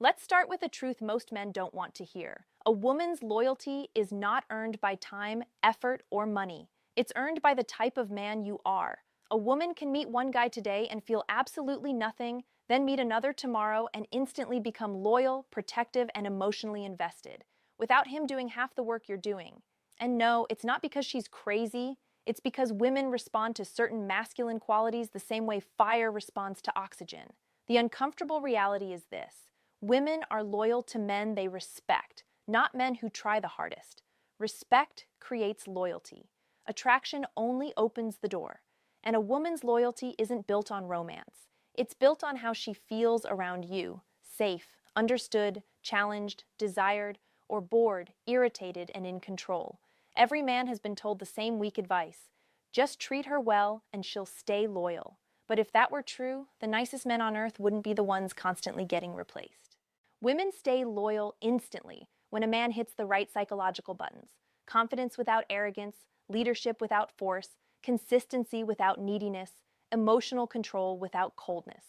Let's start with a truth most men don't want to hear. A woman's loyalty is not earned by time, effort, or money. It's earned by the type of man you are. A woman can meet one guy today and feel absolutely nothing, then meet another tomorrow and instantly become loyal, protective, and emotionally invested, without him doing half the work you're doing. And no, it's not because she's crazy. It's because women respond to certain masculine qualities the same way fire responds to oxygen. The uncomfortable reality is this: women are loyal to men they respect, not men who try the hardest. Respect creates loyalty. Attraction only opens the door. And a woman's loyalty isn't built on romance. It's built on how she feels around you: safe, understood, challenged, desired, or bored, irritated, and in control. Every man has been told the same weak advice: just treat her well and she'll stay loyal. But if that were true, the nicest men on earth wouldn't be the ones constantly getting replaced. Women stay loyal instantly when a man hits the right psychological buttons: confidence without arrogance, leadership without force, consistency without neediness, emotional control without coldness.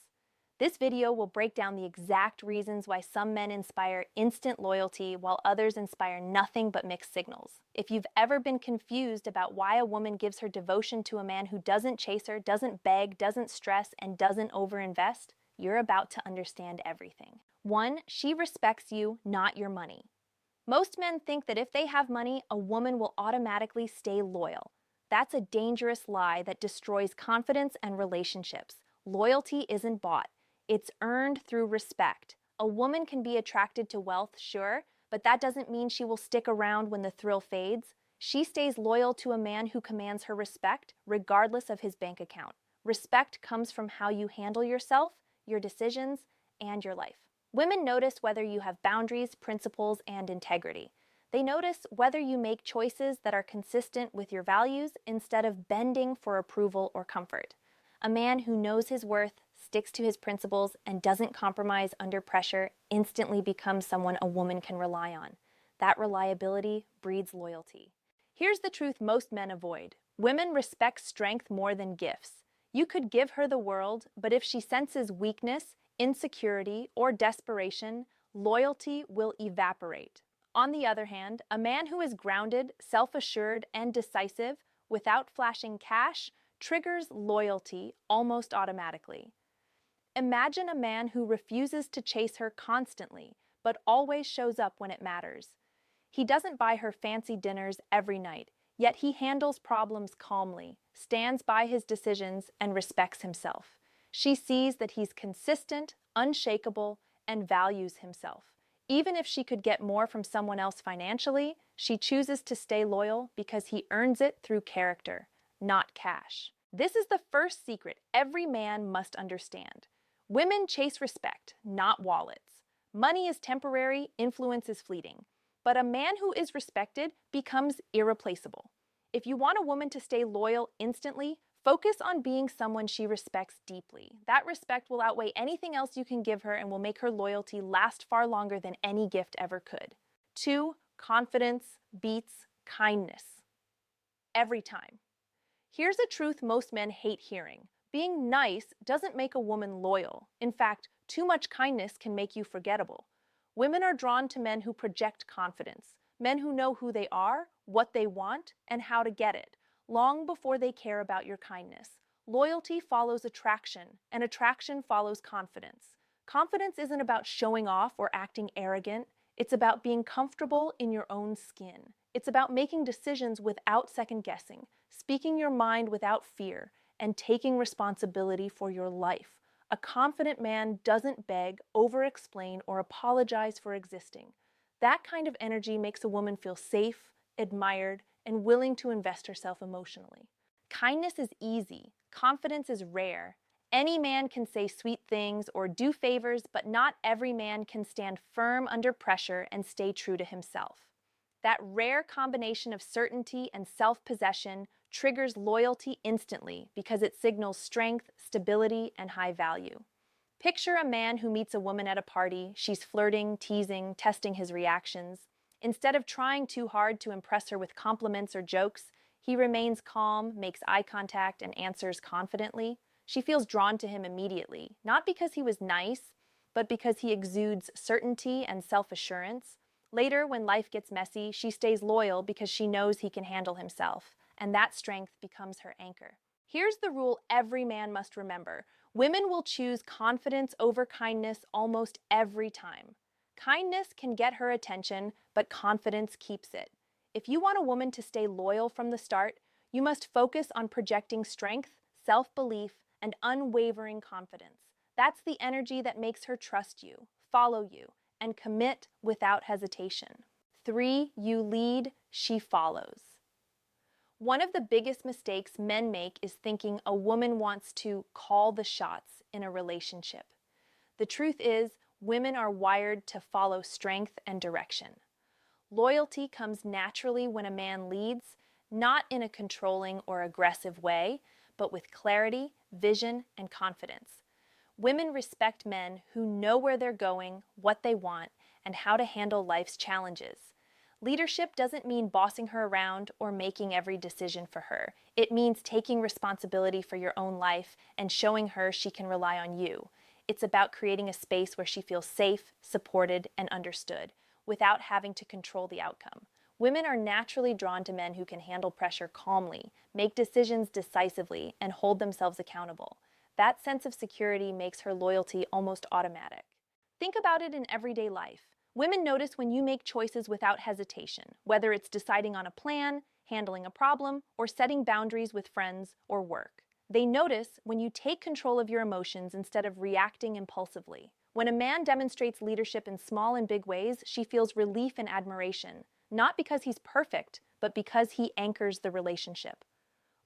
This video will break down the exact reasons why some men inspire instant loyalty while others inspire nothing but mixed signals. If you've ever been confused about why a woman gives her devotion to a man who doesn't chase her, doesn't beg, doesn't stress, and doesn't overinvest, you're about to understand everything. 1. She respects you, not your money. Most men think that if they have money, a woman will automatically stay loyal. That's a dangerous lie that destroys confidence and relationships. Loyalty isn't bought. It's earned through respect. A woman can be attracted to wealth, sure, but that doesn't mean she will stick around when the thrill fades. She stays loyal to a man who commands her respect, regardless of his bank account. Respect comes from how you handle yourself, your decisions, and your life. Women notice whether you have boundaries, principles, and integrity. They notice whether you make choices that are consistent with your values instead of bending for approval or comfort. A man who knows his worth, sticks to his principles, and doesn't compromise under pressure instantly becomes someone a woman can rely on. That reliability breeds loyalty. Here's the truth most men avoid: women respect strength more than gifts. You could give her the world, but if she senses weakness, insecurity, or desperation, loyalty will evaporate. On the other hand, a man who is grounded, self-assured, and decisive without flashing cash triggers loyalty almost automatically. Imagine a man who refuses to chase her constantly, but always shows up when it matters. He doesn't buy her fancy dinners every night, yet he handles problems calmly, stands by his decisions, and respects himself. She sees that he's consistent, unshakable, and values himself. Even if she could get more from someone else financially, she chooses to stay loyal because he earns it through character, not cash. This is the first secret every man must understand. Women chase respect, not wallets. Money is temporary, influence is fleeting. But a man who is respected becomes irreplaceable. If you want a woman to stay loyal instantly, focus on being someone she respects deeply. That respect will outweigh anything else you can give her and will make her loyalty last far longer than any gift ever could. 2. Confidence beats kindness. Every time. Here's a truth most men hate hearing: being nice doesn't make a woman loyal. In fact, too much kindness can make you forgettable. Women are drawn to men who project confidence, men who know who they are, what they want, and how to get it, long before they care about your kindness. Loyalty follows attraction, and attraction follows confidence. Confidence isn't about showing off or acting arrogant. It's about being comfortable in your own skin. It's about making decisions without second guessing, speaking your mind without fear, and taking responsibility for your life. A confident man doesn't beg, over-explain, or apologize for existing. That kind of energy makes a woman feel safe, admired, and willing to invest herself emotionally. Kindness is easy. Confidence is rare. Any man can say sweet things or do favors, but not every man can stand firm under pressure and stay true to himself. That rare combination of certainty and self-possession triggers loyalty instantly because it signals strength, stability, and high value. Picture a man who meets a woman at a party. She's flirting, teasing, testing his reactions. Instead of trying too hard to impress her with compliments or jokes, he remains calm, makes eye contact, and answers confidently. She feels drawn to him immediately, not because he was nice, but because he exudes certainty and self-assurance. Later, when life gets messy, she stays loyal because she knows he can handle himself, and that strength becomes her anchor. Here's the rule every man must remember. Women will choose confidence over kindness almost every time. Kindness can get her attention, but confidence keeps it. If you want a woman to stay loyal from the start, you must focus on projecting strength, self-belief, and unwavering confidence. That's the energy that makes her trust you, follow you, and commit without hesitation. 3. You lead, she follows. One of the biggest mistakes men make is thinking a woman wants to call the shots in a relationship. The truth is, women are wired to follow strength and direction. Loyalty comes naturally when a man leads, not in a controlling or aggressive way, but with clarity, vision, and confidence. Women respect men who know where they're going, what they want, and how to handle life's challenges. Leadership doesn't mean bossing her around or making every decision for her. It means taking responsibility for your own life and showing her she can rely on you. It's about creating a space where she feels safe, supported, and understood, without having to control the outcome. Women are naturally drawn to men who can handle pressure calmly, make decisions decisively, and hold themselves accountable. That sense of security makes her loyalty almost automatic. Think about it in everyday life. Women notice when you make choices without hesitation, whether it's deciding on a plan, handling a problem, or setting boundaries with friends or work. They notice when you take control of your emotions instead of reacting impulsively. When a man demonstrates leadership in small and big ways, she feels relief and admiration, not because he's perfect, but because he anchors the relationship.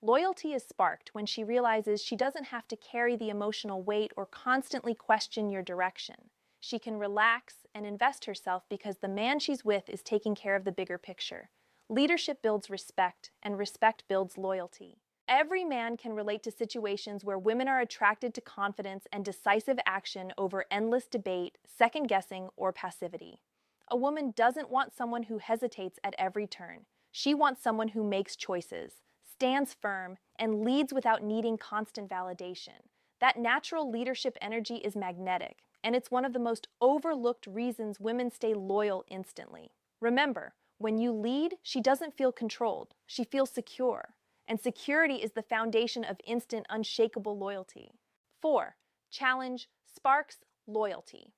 Loyalty is sparked when she realizes she doesn't have to carry the emotional weight or constantly question your direction. She can relax and invest herself because the man she's with is taking care of the bigger picture. Leadership builds respect, and respect builds loyalty. Every man can relate to situations where women are attracted to confidence and decisive action over endless debate, second-guessing, or passivity. A woman doesn't want someone who hesitates at every turn. She wants someone who makes choices, stands firm, and leads without needing constant validation. That natural leadership energy is magnetic, and it's one of the most overlooked reasons women stay loyal instantly. Remember, when you lead, she doesn't feel controlled. She feels secure. And security is the foundation of instant, unshakable loyalty. 4. Challenge sparks loyalty.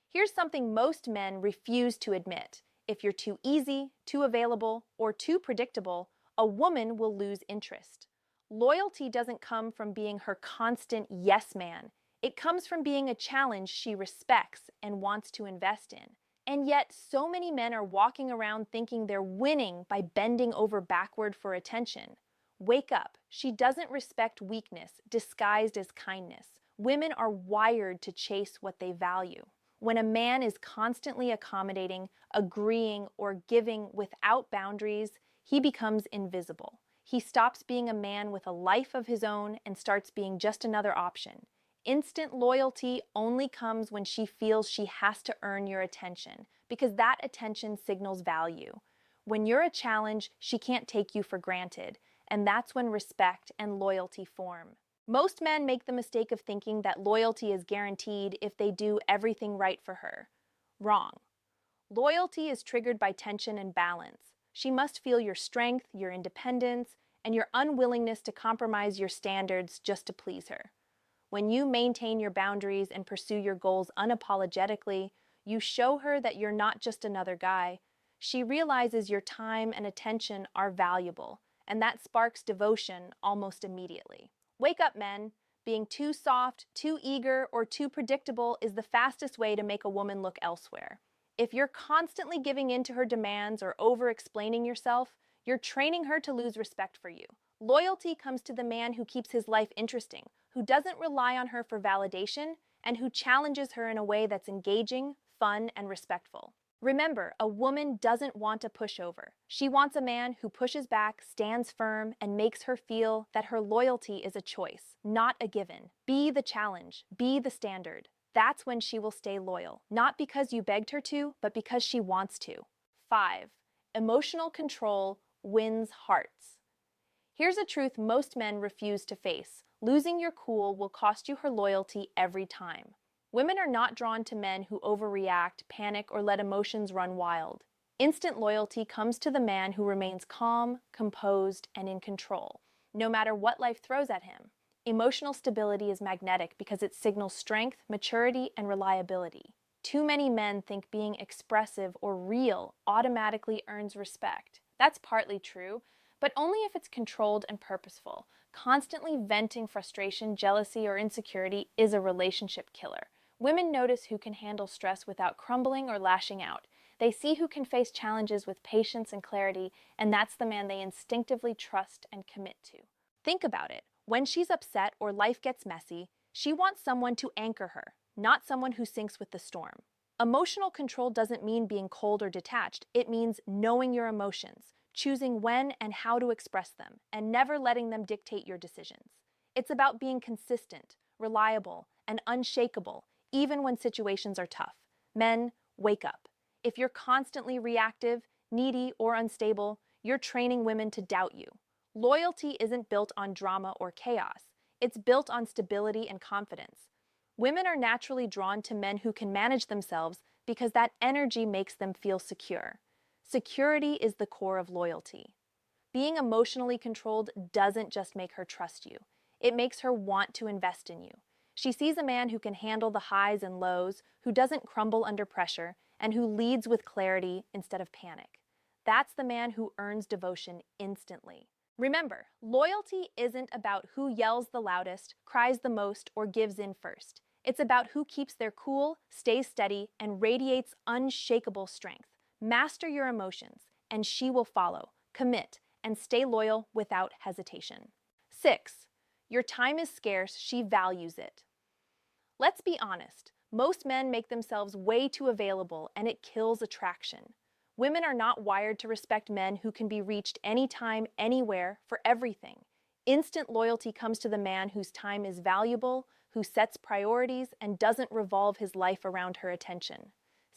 Here's something most men refuse to admit. If you're too easy, too available, or too predictable, a woman will lose interest. Loyalty doesn't come from being her constant yes man. It comes from being a challenge she respects and wants to invest in. And yet, so many men are walking around thinking they're winning by bending over backward for attention. Wake up. She doesn't respect weakness disguised as kindness. Women are wired to chase what they value. When a man is constantly accommodating, agreeing, or giving without boundaries, he becomes invisible. He stops being a man with a life of his own and starts being just another option. Instant loyalty only comes when she feels she has to earn your attention, because that attention signals value. When you're a challenge, she can't take you for granted, and that's when respect and loyalty form. Most men make the mistake of thinking that loyalty is guaranteed if they do everything right for her. Wrong. Loyalty is triggered by tension and balance. She must feel your strength, your independence, and your unwillingness to compromise your standards just to please her. When you maintain your boundaries and pursue your goals unapologetically, you show her that you're not just another guy. She realizes your time and attention are valuable, and that sparks devotion almost immediately. Wake up, men. Being too soft, too eager, or too predictable is the fastest way to make a woman look elsewhere. If you're constantly giving in to her demands or over-explaining yourself, you're training her to lose respect for you. Loyalty comes to the man who keeps his life interesting, who doesn't rely on her for validation, and who challenges her in a way that's engaging, fun, and respectful. Remember, a woman doesn't want a pushover. She wants a man who pushes back, stands firm, and makes her feel that her loyalty is a choice, not a given. Be the challenge. Be the standard. That's when she will stay loyal, not because you begged her to, but because she wants to. 5. Emotional control wins hearts. Here's a truth most men refuse to face. Losing your cool will cost you her loyalty every time. Women are not drawn to men who overreact, panic, or let emotions run wild. Instant loyalty comes to the man who remains calm, composed, and in control, no matter what life throws at him. Emotional stability is magnetic because it signals strength, maturity, and reliability. Too many men think being expressive or real automatically earns respect. That's partly true, but only if it's controlled and purposeful. Constantly venting frustration, jealousy, or insecurity is a relationship killer. Women notice who can handle stress without crumbling or lashing out. They see who can face challenges with patience and clarity, and that's the man they instinctively trust and commit to. Think about it. When she's upset or life gets messy, she wants someone to anchor her, not someone who sinks with the storm. Emotional control doesn't mean being cold or detached. It means knowing your emotions, choosing when and how to express them, and never letting them dictate your decisions. It's about being consistent, reliable, and unshakable, even when situations are tough. Men, wake up. If you're constantly reactive, needy, or unstable, you're training women to doubt you. Loyalty isn't built on drama or chaos. It's built on stability and confidence. Women are naturally drawn to men who can manage themselves because that energy makes them feel secure. Security is the core of loyalty. Being emotionally controlled doesn't just make her trust you. It makes her want to invest in you. She sees a man who can handle the highs and lows, who doesn't crumble under pressure, and who leads with clarity instead of panic. That's the man who earns devotion instantly. Remember, loyalty isn't about who yells the loudest, cries the most, or gives in first. It's about who keeps their cool, stays steady, and radiates unshakable strength. Master your emotions, and she will follow. Commit, and stay loyal without hesitation. 6. Your time is scarce, she values it. Let's be honest, most men make themselves way too available, and it kills attraction. Women are not wired to respect men who can be reached anytime, anywhere, for everything. Instant loyalty comes to the man whose time is valuable, who sets priorities, and doesn't revolve his life around her attention.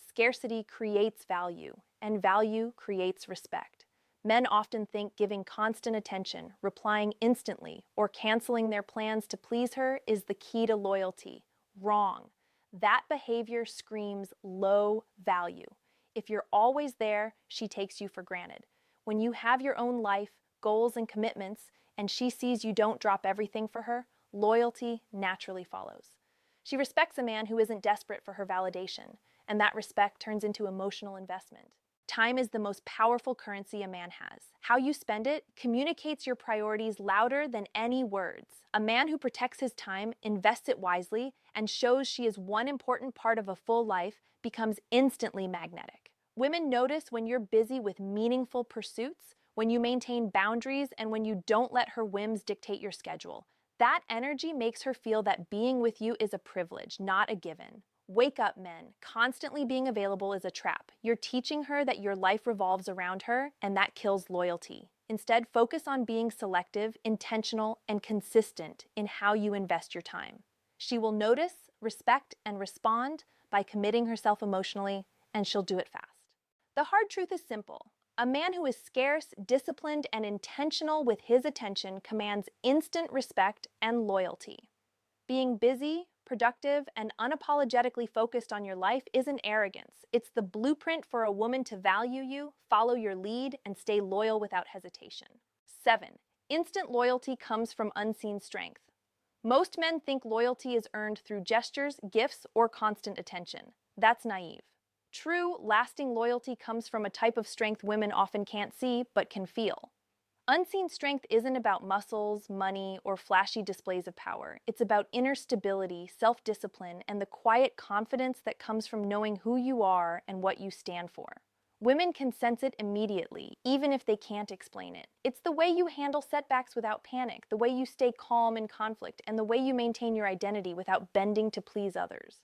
Scarcity creates value, and value creates respect. Men often think giving constant attention, replying instantly, or canceling their plans to please her is the key to loyalty. Wrong. That behavior screams low value. If you're always there, she takes you for granted. When you have your own life, goals, and commitments, and she sees you don't drop everything for her, loyalty naturally follows. She respects a man who isn't desperate for her validation, and that respect turns into emotional investment. Time is the most powerful currency a man has. How you spend it communicates your priorities louder than any words. A man who protects his time, invests it wisely, and shows she is one important part of a full life becomes instantly magnetic. Women notice when you're busy with meaningful pursuits, when you maintain boundaries, and when you don't let her whims dictate your schedule. That energy makes her feel that being with you is a privilege, not a given. Wake up, men. Constantly being available is a trap. You're teaching her that your life revolves around her, and that kills loyalty. Instead, focus on being selective, intentional, and consistent in how you invest your time. She will notice, respect, and respond by committing herself emotionally, and she'll do it fast. The hard truth is simple. A man who is scarce, disciplined, and intentional with his attention commands instant respect and loyalty. Being busy, productive, and unapologetically focused on your life isn't arrogance. It's the blueprint for a woman to value you, follow your lead, and stay loyal without hesitation. 7. Instant loyalty comes from unseen strength. Most men think loyalty is earned through gestures, gifts, or constant attention. That's naive. True, lasting loyalty comes from a type of strength women often can't see but can feel. Unseen strength isn't about muscles, money, or flashy displays of power. It's about inner stability, self-discipline, and the quiet confidence that comes from knowing who you are and what you stand for. Women can sense it immediately, even if they can't explain it. It's the way you handle setbacks without panic, the way you stay calm in conflict, and the way you maintain your identity without bending to please others.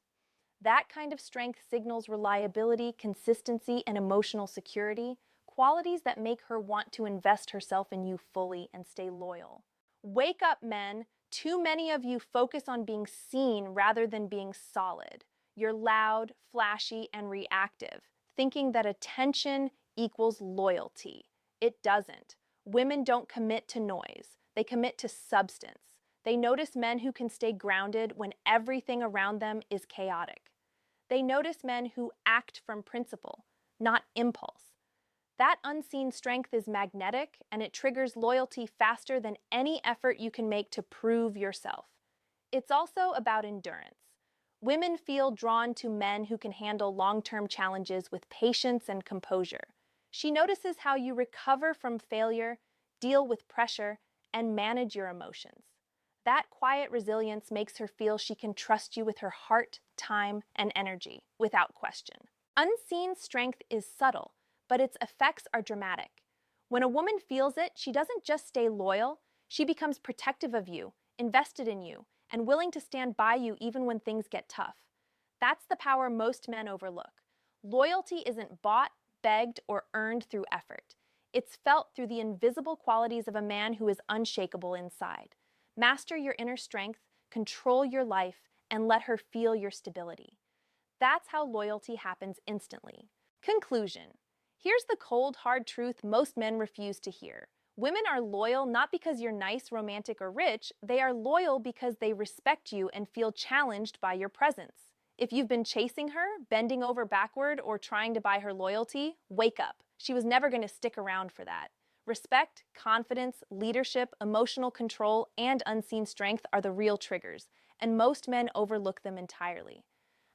That kind of strength signals reliability, consistency, and emotional security, qualities that make her want to invest herself in you fully and stay loyal. Wake up, men. Too many of you focus on being seen rather than being solid. You're loud, flashy, and reactive, thinking that attention equals loyalty. It doesn't. Women don't commit to noise. They commit to substance. They notice men who can stay grounded when everything around them is chaotic. They notice men who act from principle, not impulse. That unseen strength is magnetic, and it triggers loyalty faster than any effort you can make to prove yourself. It's also about endurance. Women feel drawn to men who can handle long-term challenges with patience and composure. She notices how you recover from failure, deal with pressure, and manage your emotions. That quiet resilience makes her feel she can trust you with her heart, time, and energy, without question. Unseen strength is subtle, but its effects are dramatic. When a woman feels it, she doesn't just stay loyal, she becomes protective of you, invested in you, and willing to stand by you even when things get tough. That's the power most men overlook. Loyalty isn't bought, begged, or earned through effort. It's felt through the invisible qualities of a man who is unshakable inside. Master your inner strength, control your life, and let her feel your stability. That's how loyalty happens instantly. Conclusion. Here's the cold, hard truth most men refuse to hear. Women are loyal not because you're nice, romantic, or rich. They are loyal because they respect you and feel challenged by your presence. If you've been chasing her, bending over backward, or trying to buy her loyalty, wake up. She was never going to stick around for that. Respect, confidence, leadership, emotional control, and unseen strength are the real triggers, and most men overlook them entirely.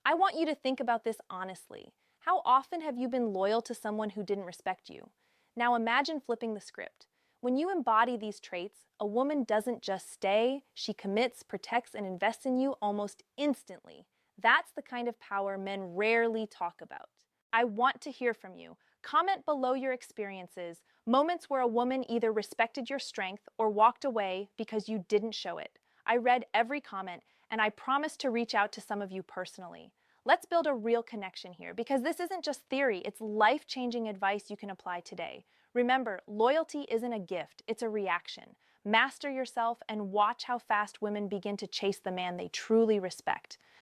I want you to think about this honestly. How often have you been loyal to someone who didn't respect you? Now imagine flipping the script. When you embody these traits, a woman doesn't just stay, she commits, protects, and invests in you almost instantly. That's the kind of power men rarely talk about. I want to hear from you. Comment below your experiences, moments where a woman either respected your strength or walked away because you didn't show it. I read every comment, and I promise to reach out to some of you personally. Let's build a real connection here, because this isn't just theory, it's life-changing advice you can apply today. Remember, loyalty isn't a gift, it's a reaction. Master yourself and watch how fast women begin to chase the man they truly respect.